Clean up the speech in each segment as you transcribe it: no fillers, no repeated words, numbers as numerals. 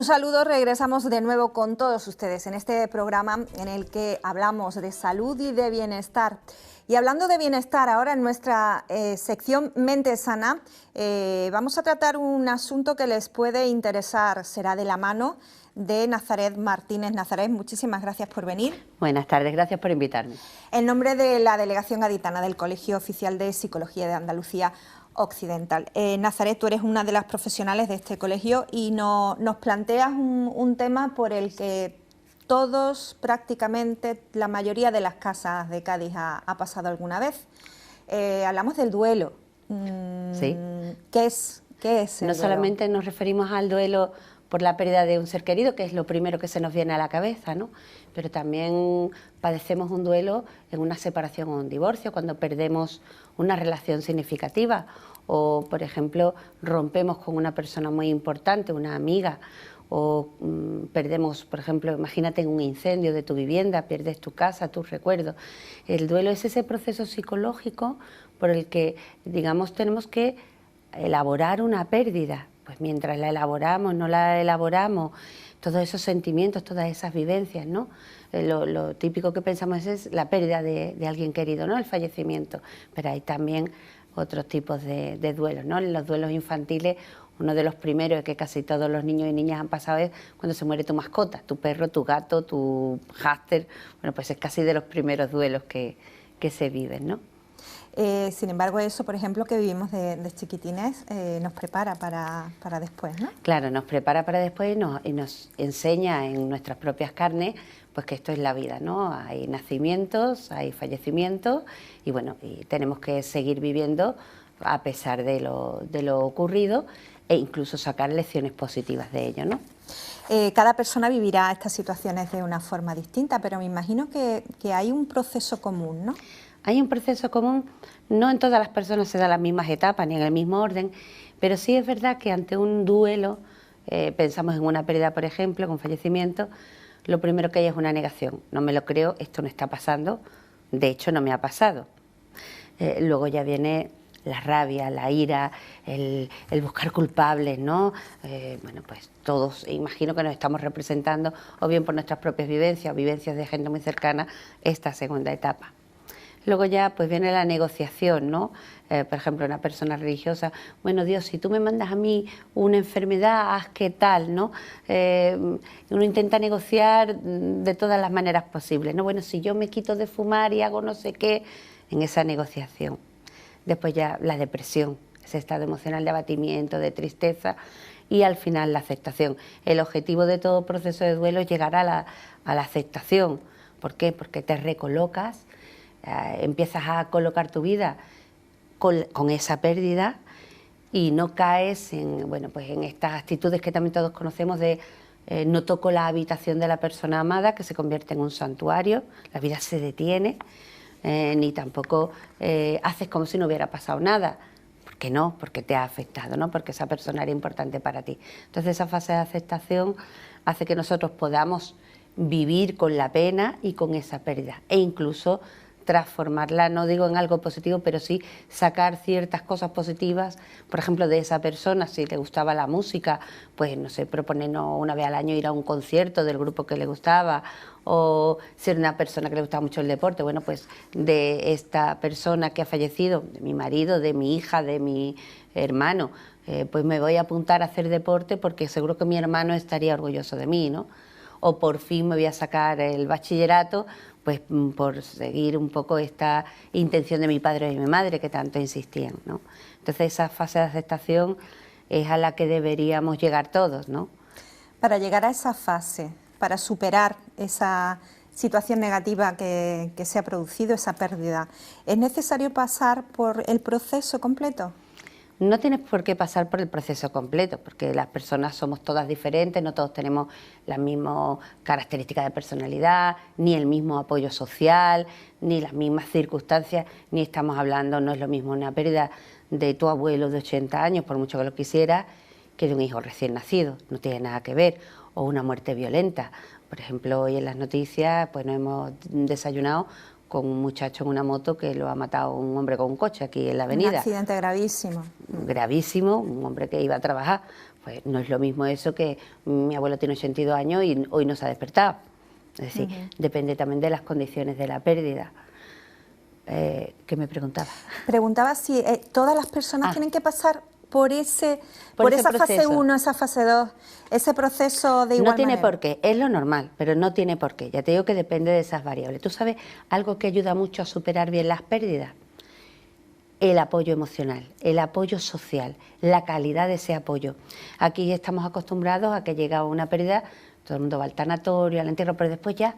Un saludo, regresamos de nuevo con todos ustedes en este programa en el que hablamos de salud y de bienestar. Y hablando de bienestar, ahora en nuestra sección Mente Sana vamos a tratar un asunto que les puede interesar. Será de la mano de Nazaret Martínez. Nazaret, muchísimas gracias por venir. Buenas tardes, gracias por invitarme. En nombre de la Delegación Gaditana del Colegio Oficial de Psicología de Andalucía Occidental. Nazaret, tú eres una de las profesionales de este colegio y nos planteas un tema por el que todos, prácticamente la mayoría de las casas de Cádiz ha pasado alguna vez. Hablamos del duelo. Sí. ¿Qué es el No duelo? solamente nos referimos al duelo por la pérdida de un ser querido, que es lo primero que se nos viene a la cabeza, ¿no? Pero también padecemos un duelo en una separación o un divorcio, cuando perdemos una relación significativa o, por ejemplo, rompemos con una persona muy importante, una amiga, o perdemos, por ejemplo, imagínate en un incendio de tu vivienda, pierdes tu casa, tus recuerdos. El duelo es ese proceso psicológico por el que, digamos, tenemos que elaborar una pérdida. Pues mientras la elaboramos, no la elaboramos, todos esos sentimientos, todas esas vivencias, ¿no? Lo típico que pensamos es la pérdida de alguien querido, ¿no? El fallecimiento, pero hay también otros tipos de duelos, ¿no? Los duelos infantiles, uno de los primeros que casi todos los niños y niñas han pasado es cuando se muere tu mascota, tu perro, tu gato, tu hámster. Bueno, pues es casi de los primeros duelos que se viven, ¿no? Sin embargo, eso, por ejemplo, que vivimos de chiquitines, nos prepara para después, ¿no? Claro, nos prepara para después y nos enseña en nuestras propias carnes pues que esto es la vida, ¿no? Hay nacimientos, hay fallecimientos y bueno, y tenemos que seguir viviendo a pesar de lo ocurrido e incluso sacar lecciones positivas de ello, ¿no? Cada persona vivirá estas situaciones de una forma distinta, pero me imagino que hay un proceso común, ¿no? Hay un proceso común, no en todas las personas se dan las mismas etapas ni en el mismo orden, pero sí es verdad que ante un duelo, pensamos en una pérdida, por ejemplo, con fallecimiento, lo primero que hay es una negación. No me lo creo, esto no está pasando, de hecho no me ha pasado. Luego ya viene la rabia, la ira, el buscar culpables, ¿no? Bueno, pues todos, imagino que nos estamos representando, o bien por nuestras propias vivencias, o vivencias de gente muy cercana, esta segunda etapa. Luego ya pues viene la negociación, ¿no? Por ejemplo, una persona religiosa, bueno, Dios, si tú me mandas a mí una enfermedad, haz qué tal, ¿no? Uno intenta negociar de todas las maneras posibles, ¿no? Bueno, si yo me quito de fumar y hago no sé qué, en esa negociación. Después ya la depresión, ese estado emocional de abatimiento, de tristeza y al final la aceptación. El objetivo de todo proceso de duelo es llegar a la aceptación. ¿Por qué? Porque te recolocas, empiezas a colocar tu vida con esa pérdida y no caes en, bueno, pues en estas actitudes que también todos conocemos de no toco la habitación de la persona amada, que se convierte en un santuario, la vida se detiene, ni tampoco haces como si no hubiera pasado nada. ¿Por qué no? Porque te ha afectado, ¿no? Porque esa persona era importante para ti. Entonces esa fase de aceptación hace que nosotros podamos vivir con la pena y con esa pérdida e incluso transformarla, no digo en algo positivo, pero sí sacar ciertas cosas positivas, por ejemplo, de esa persona, si le gustaba la música, pues no sé, proponernos una vez al año ir a un concierto del grupo que le gustaba, o ser una persona que le gustaba mucho el deporte, bueno, pues de esta persona que ha fallecido, de mi marido, de mi hija, de mi hermano, pues me voy a apuntar a hacer deporte porque seguro que mi hermano estaría orgulloso de mí, ¿no? O por fin me voy a sacar el bachillerato, pues por seguir un poco esta intención de mi padre y mi madre que tanto insistían, ¿no? Entonces esa fase de aceptación es a la que deberíamos llegar todos, ¿no? Para llegar a esa fase, para superar esa situación negativa que se ha producido, esa pérdida, ¿es necesario pasar por el proceso completo? No tienes por qué pasar por el proceso completo, porque las personas somos todas diferentes, no todos tenemos las mismas características de personalidad, ni el mismo apoyo social, ni las mismas circunstancias, ni estamos hablando, no es lo mismo una pérdida de tu abuelo de 80 años, por mucho que lo quisiera, que de un hijo recién nacido, no tiene nada que ver, o una muerte violenta. Por ejemplo, hoy en las noticias pues nos hemos desayunado con un muchacho en una moto que lo ha matado un hombre con un coche aquí en la avenida. Un accidente gravísimo. Gravísimo, un hombre que iba a trabajar. Pues no es lo mismo eso que mi abuelo tiene 82 años y hoy no se ha despertado. Es decir, depende también de las condiciones de la pérdida. ¿Qué me preguntaba? Preguntaba si todas las personas tienen que pasar por esa proceso. fase 1, esa fase 2, ese proceso de igual No tiene manera. por qué, es lo normal, pero no tiene por qué. Ya te digo que depende de esas variables. ¿Tú sabes algo que ayuda mucho a superar bien las pérdidas? El apoyo emocional, el apoyo social, la calidad de ese apoyo. Aquí estamos acostumbrados a que llega una pérdida, todo el mundo va al tanatorio, al entierro, pero después ya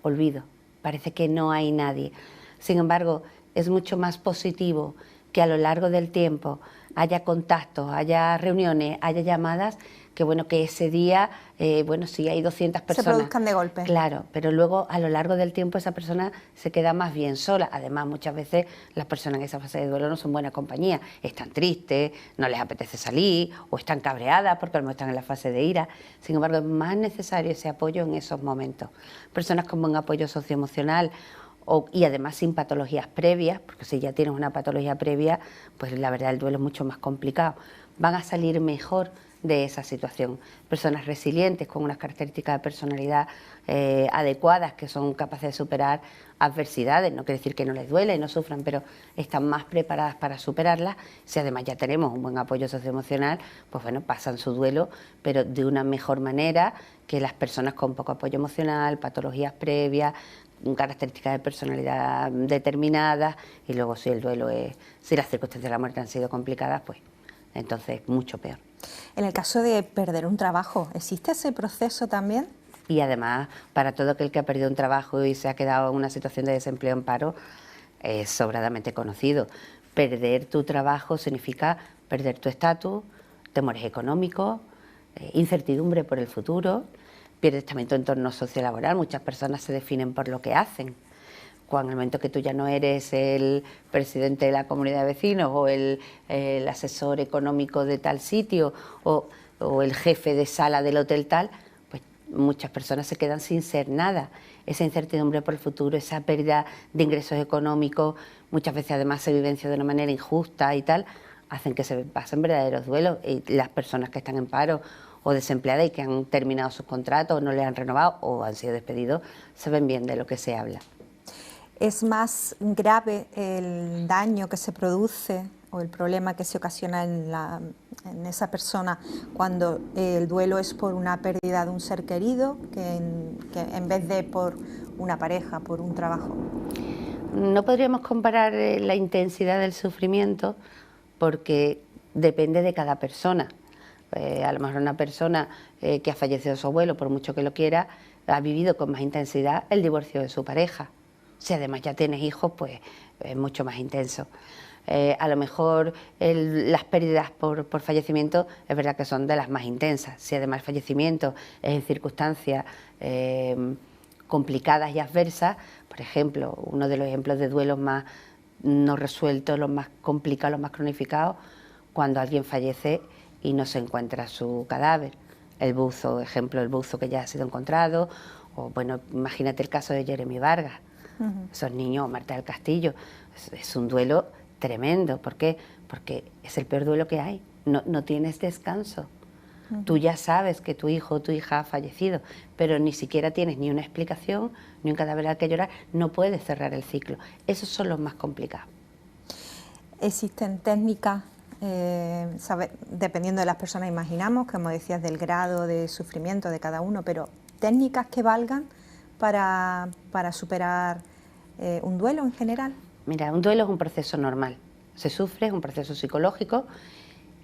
olvido, parece que no hay nadie. Sin embargo, es mucho más positivo que a lo largo del tiempo haya contactos, haya reuniones, haya llamadas, que bueno, que ese día, bueno, sí hay 200 personas. Se produzcan de golpe. Claro, pero luego a lo largo del tiempo esa persona se queda más bien sola. Además, muchas veces las personas en esa fase de duelo no son buena compañía, están tristes, no les apetece salir o están cabreadas porque a lo mejor están en la fase de ira. Sin embargo, es más necesario ese apoyo en esos momentos. Personas con buen apoyo socioemocional y además sin patologías previas, porque si ya tienes una patología previa, pues la verdad el duelo es mucho más complicado. Van a salir mejor de esa situación. Personas resilientes con unas características de personalidad adecuadas, que son capaces de superar adversidades, no quiere decir que no les duele y no sufran, pero están más preparadas para superarlas. Si además ya tenemos un buen apoyo socioemocional, pues bueno, pasan su duelo, pero de una mejor manera que las personas con poco apoyo emocional, patologías previas, características de personalidad determinadas, y luego si el duelo es, si las circunstancias de la muerte han sido complicadas, pues entonces mucho peor. En el caso de perder un trabajo, ¿existe ese proceso también? Y además, para todo aquel que ha perdido un trabajo y se ha quedado en una situación de desempleo en paro, es sobradamente conocido. Perder tu trabajo significa perder tu estatus, temores económicos, incertidumbre por el futuro, pierdes también tu entorno sociolaboral. Muchas personas se definen por lo que hacen. Cuando en el momento que tú ya no eres el presidente de la comunidad de vecinos o el asesor económico de tal sitio o el jefe de sala del hotel tal, pues muchas personas se quedan sin ser nada. Esa incertidumbre por el futuro, esa pérdida de ingresos económicos, muchas veces además se vivencia de una manera injusta y tal, hacen que se pasen verdaderos duelos. Y las personas que están en paro o desempleadas y que han terminado sus contratos o no les han renovado o han sido despedidos, saben bien de lo que se habla. ¿Es más grave el daño que se produce o el problema que se ocasiona en esa persona cuando el duelo es por una pérdida de un ser querido que en vez de por una pareja, por un trabajo? No podríamos comparar la intensidad del sufrimiento porque depende de cada persona. A lo mejor una persona que ha fallecido su abuelo, por mucho que lo quiera, ha vivido con más intensidad el divorcio de su pareja. Si además ya tienes hijos, pues es mucho más intenso. A lo mejor las pérdidas por fallecimiento es verdad que son de las más intensas. Si además el fallecimiento es en circunstancias complicadas y adversas, por ejemplo, uno de los ejemplos de duelos más no resueltos, los más complicados, los más cronificados, cuando alguien fallece y no se encuentra su cadáver. El buzo, ejemplo, el buzo que ya ha sido encontrado, o bueno, imagínate el caso de Jeremy Vargas. Esos niños, Marta del Castillo, es un duelo tremendo. ¿Por qué? Porque es el peor duelo que hay. No tienes descanso. Tú ya sabes que tu hijo o tu hija ha fallecido, pero ni siquiera tienes ni una explicación, ni un cadáver al que llorar. No puedes cerrar el ciclo. Esos son los más complicados. ¿Existen técnicas, dependiendo de las personas, imaginamos, como decías, del grado de sufrimiento de cada uno, pero técnicas que valgan para superar un duelo en general? Mira, un duelo es un proceso normal. Se sufre, es un proceso psicológico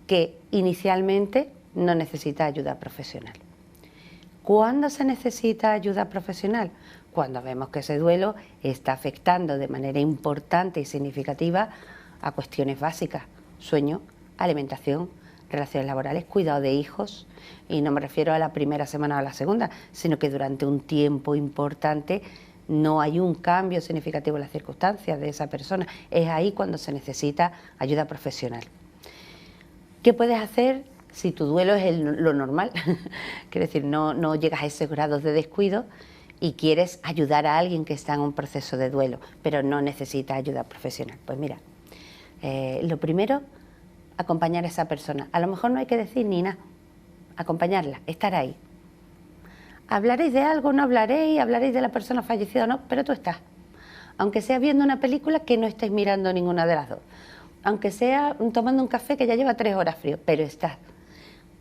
que inicialmente no necesita ayuda profesional. ¿Cuándo se necesita ayuda profesional? Cuando vemos que ese duelo está afectando de manera importante y significativa a cuestiones básicas: sueño, alimentación, relaciones laborales, cuidado de hijos. Y no me refiero a la primera semana o a la segunda, sino que durante un tiempo importante no hay un cambio significativo en las circunstancias de esa persona. Es ahí cuando se necesita ayuda profesional. ¿Qué puedes hacer si tu duelo es lo normal? Quiero decir, no llegas a esos grados de descuido y quieres ayudar a alguien que está en un proceso de duelo, pero no necesita ayuda profesional. Pues mira, lo primero, acompañar a esa persona. A lo mejor no hay que decir ni nada, acompañarla, estar ahí. Hablaréis de algo, no hablaréis, hablaréis de la persona fallecida o no, pero tú estás. Aunque sea viendo una película que no estéis mirando ninguna de las dos. Aunque sea tomando un café que ya lleva 3 horas frío, pero estás.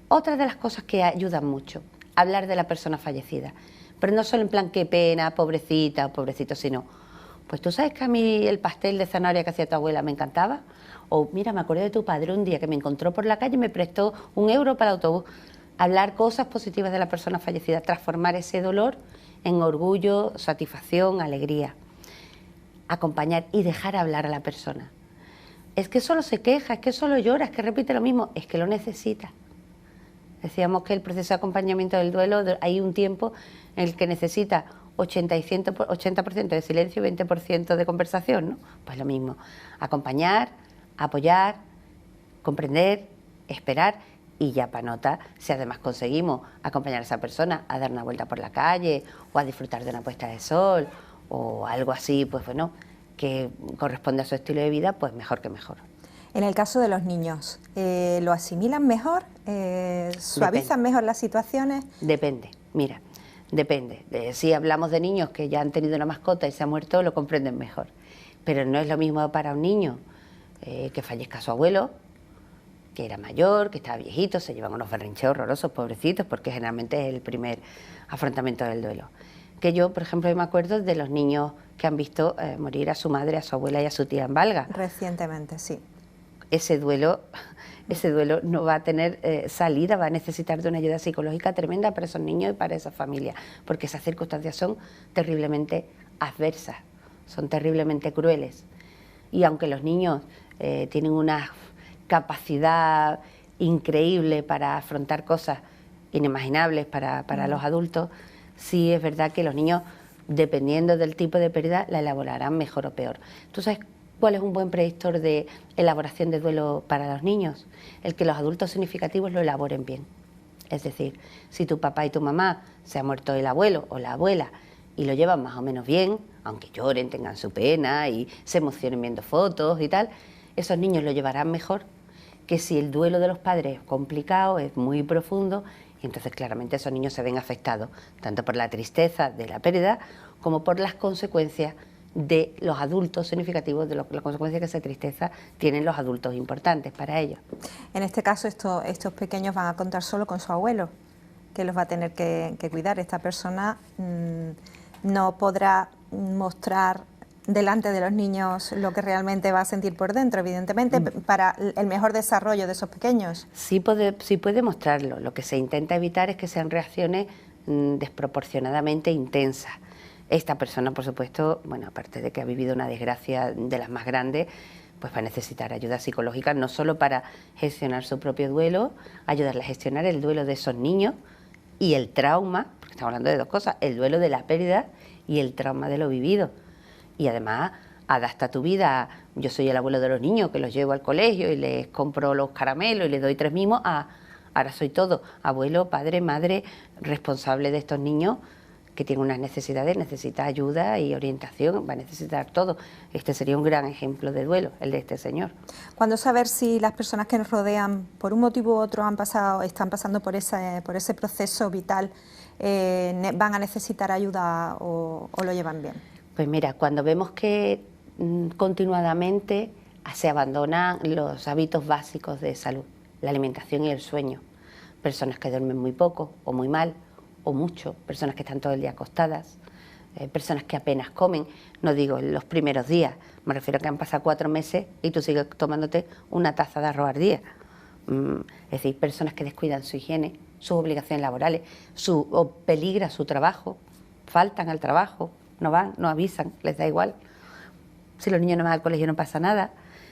Otra de las cosas que ayudan mucho, hablar de la persona fallecida. Pero no solo en plan, qué pena, pobrecita o pobrecito, sino, pues tú sabes que a mí el pastel de zanahoria que hacía tu abuela me encantaba. O mira, me acordé de tu padre un día que me encontró por la calle y me prestó 1 euro para el autobús. Hablar cosas positivas de la persona fallecida, transformar ese dolor en orgullo, satisfacción, alegría. Acompañar y dejar hablar a la persona. Es que solo se queja, es que solo llora, es que repite lo mismo, es que lo necesita. Decíamos que el proceso de acompañamiento del duelo, hay un tiempo en el que necesita 80% de silencio y 20% de conversación, ¿no? Pues lo mismo, acompañar, apoyar, comprender, esperar. Y ya para nota, si además conseguimos acompañar a esa persona a dar una vuelta por la calle o a disfrutar de una puesta de sol o algo así, pues bueno, que corresponde a su estilo de vida, pues mejor que mejor. En el caso de los niños, ¿lo asimilan mejor? ¿Suavizan mejor las situaciones? Depende, mira, depende. Si hablamos de niños que ya han tenido una mascota y se ha muerto, lo comprenden mejor. Pero no es lo mismo para un niño que fallezca su abuelo, que era mayor, que estaba viejito, se llevan unos berrinches horrorosos, pobrecitos, porque generalmente es el primer afrontamiento del duelo. Que yo, por ejemplo, me acuerdo de los niños que han visto morir a su madre, a su abuela y a su tía en Valga. Recientemente, sí. Ese duelo no va a tener salida, va a necesitar de una ayuda psicológica tremenda para esos niños y para esa familia, porque esas circunstancias son terriblemente adversas, son terriblemente crueles. Y aunque los niños tienen una capacidad increíble para afrontar cosas inimaginables para los adultos, sí es verdad que los niños, dependiendo del tipo de pérdida, la elaborarán mejor o peor. ¿Tú sabes cuál es un buen predictor de elaboración de duelo para los niños? El que los adultos significativos lo elaboren bien. Es decir, si tu papá y tu mamá se ha muerto el abuelo o la abuela y lo llevan más o menos bien, aunque lloren, tengan su pena y se emocionen viendo fotos y tal, esos niños lo llevarán mejor que si el duelo de los padres es complicado, es muy profundo, y entonces claramente esos niños se ven afectados, tanto por la tristeza de la pérdida, como por las consecuencias de los adultos significativos, de las consecuencias que esa tristeza tienen los adultos importantes para ellos. En este caso, estos pequeños van a contar solo con su abuelo, que los va a tener que cuidar. Esta persona no podrá mostrar delante de los niños lo que realmente va a sentir por dentro, evidentemente, para el mejor desarrollo de esos pequeños. Sí puede mostrarlo. Lo que se intenta evitar es que sean reacciones desproporcionadamente intensas. Esta persona, por supuesto, bueno, aparte de que ha vivido una desgracia de las más grandes, pues va a necesitar ayuda psicológica, no solo para gestionar su propio duelo, ayudarle a gestionar el duelo de esos niños y el trauma, porque estamos hablando de dos cosas, el duelo de la pérdida y el trauma de lo vivido. Y además, adapta tu vida. Yo soy el abuelo de los niños, que los llevo al colegio y les compro los caramelos y les doy 3 mimos, ahora soy todo, abuelo, padre, madre, responsable de estos niños que tienen unas necesidades, necesita ayuda y orientación, va a necesitar todo. Este sería un gran ejemplo de duelo, el de este señor. ¿Cuándo saber si las personas que nos rodean, por un motivo u otro, están pasando por ese proceso vital, van a necesitar ayuda o lo llevan bien? Pues mira, cuando vemos que continuadamente se abandonan los hábitos básicos de salud, la alimentación y el sueño, personas que duermen muy poco o muy mal o mucho, personas que están todo el día acostadas, personas que apenas comen, no digo en los primeros días, me refiero a que han pasado 4 meses y tú sigues tomándote una taza de arroz al día. Es decir, personas que descuidan su higiene, sus obligaciones laborales, o peligra su trabajo, faltan al trabajo, no van, no avisan, les da igual. Si los niños no van al colegio no pasa nada.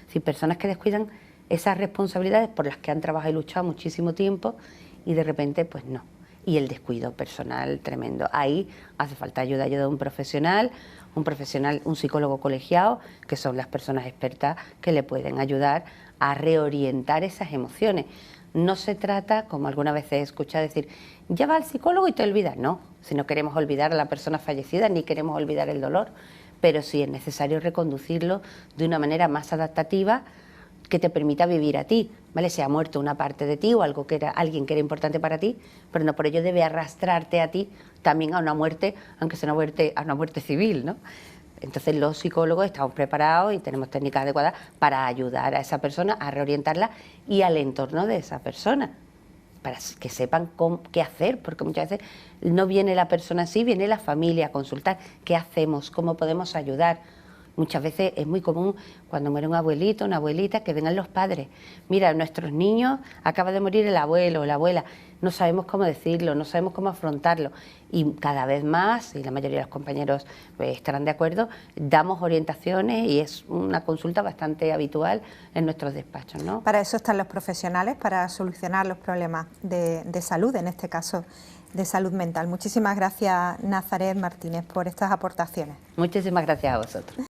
Si personas que descuidan esas responsabilidades por las que han trabajado y luchado muchísimo tiempo y de repente pues no. Y el descuido personal tremendo. Ahí hace falta ayuda de un profesional, un psicólogo colegiado, que son las personas expertas que le pueden ayudar a reorientar esas emociones. No se trata, como alguna vez he escuchado decir, ya va al psicólogo y te olvidas. No, si no queremos olvidar a la persona fallecida ni queremos olvidar el dolor, pero sí es necesario reconducirlo de una manera más adaptativa que te permita vivir a ti, ¿vale? Se ha muerto una parte de ti o algo que era, alguien que era importante para ti, pero no por ello debe arrastrarte a ti también a una muerte, aunque sea una muerte civil, ¿no? Entonces los psicólogos estamos preparados y tenemos técnicas adecuadas para ayudar a esa persona a reorientarla y al entorno de esa persona, para que sepan qué hacer, porque muchas veces no viene la persona así, viene la familia a consultar qué hacemos, cómo podemos ayudar. Muchas veces es muy común cuando muere un abuelito, una abuelita, que vengan los padres. Mira, nuestros niños, acaba de morir el abuelo o la abuela, no sabemos cómo decirlo, no sabemos cómo afrontarlo. Y cada vez más, y la mayoría de los compañeros estarán de acuerdo, damos orientaciones y es una consulta bastante habitual en nuestros despachos, ¿no? Para eso están los profesionales, para solucionar los problemas de salud, en este caso de salud mental. Muchísimas gracias, Nazaret Martínez, por estas aportaciones. Muchísimas gracias a vosotros.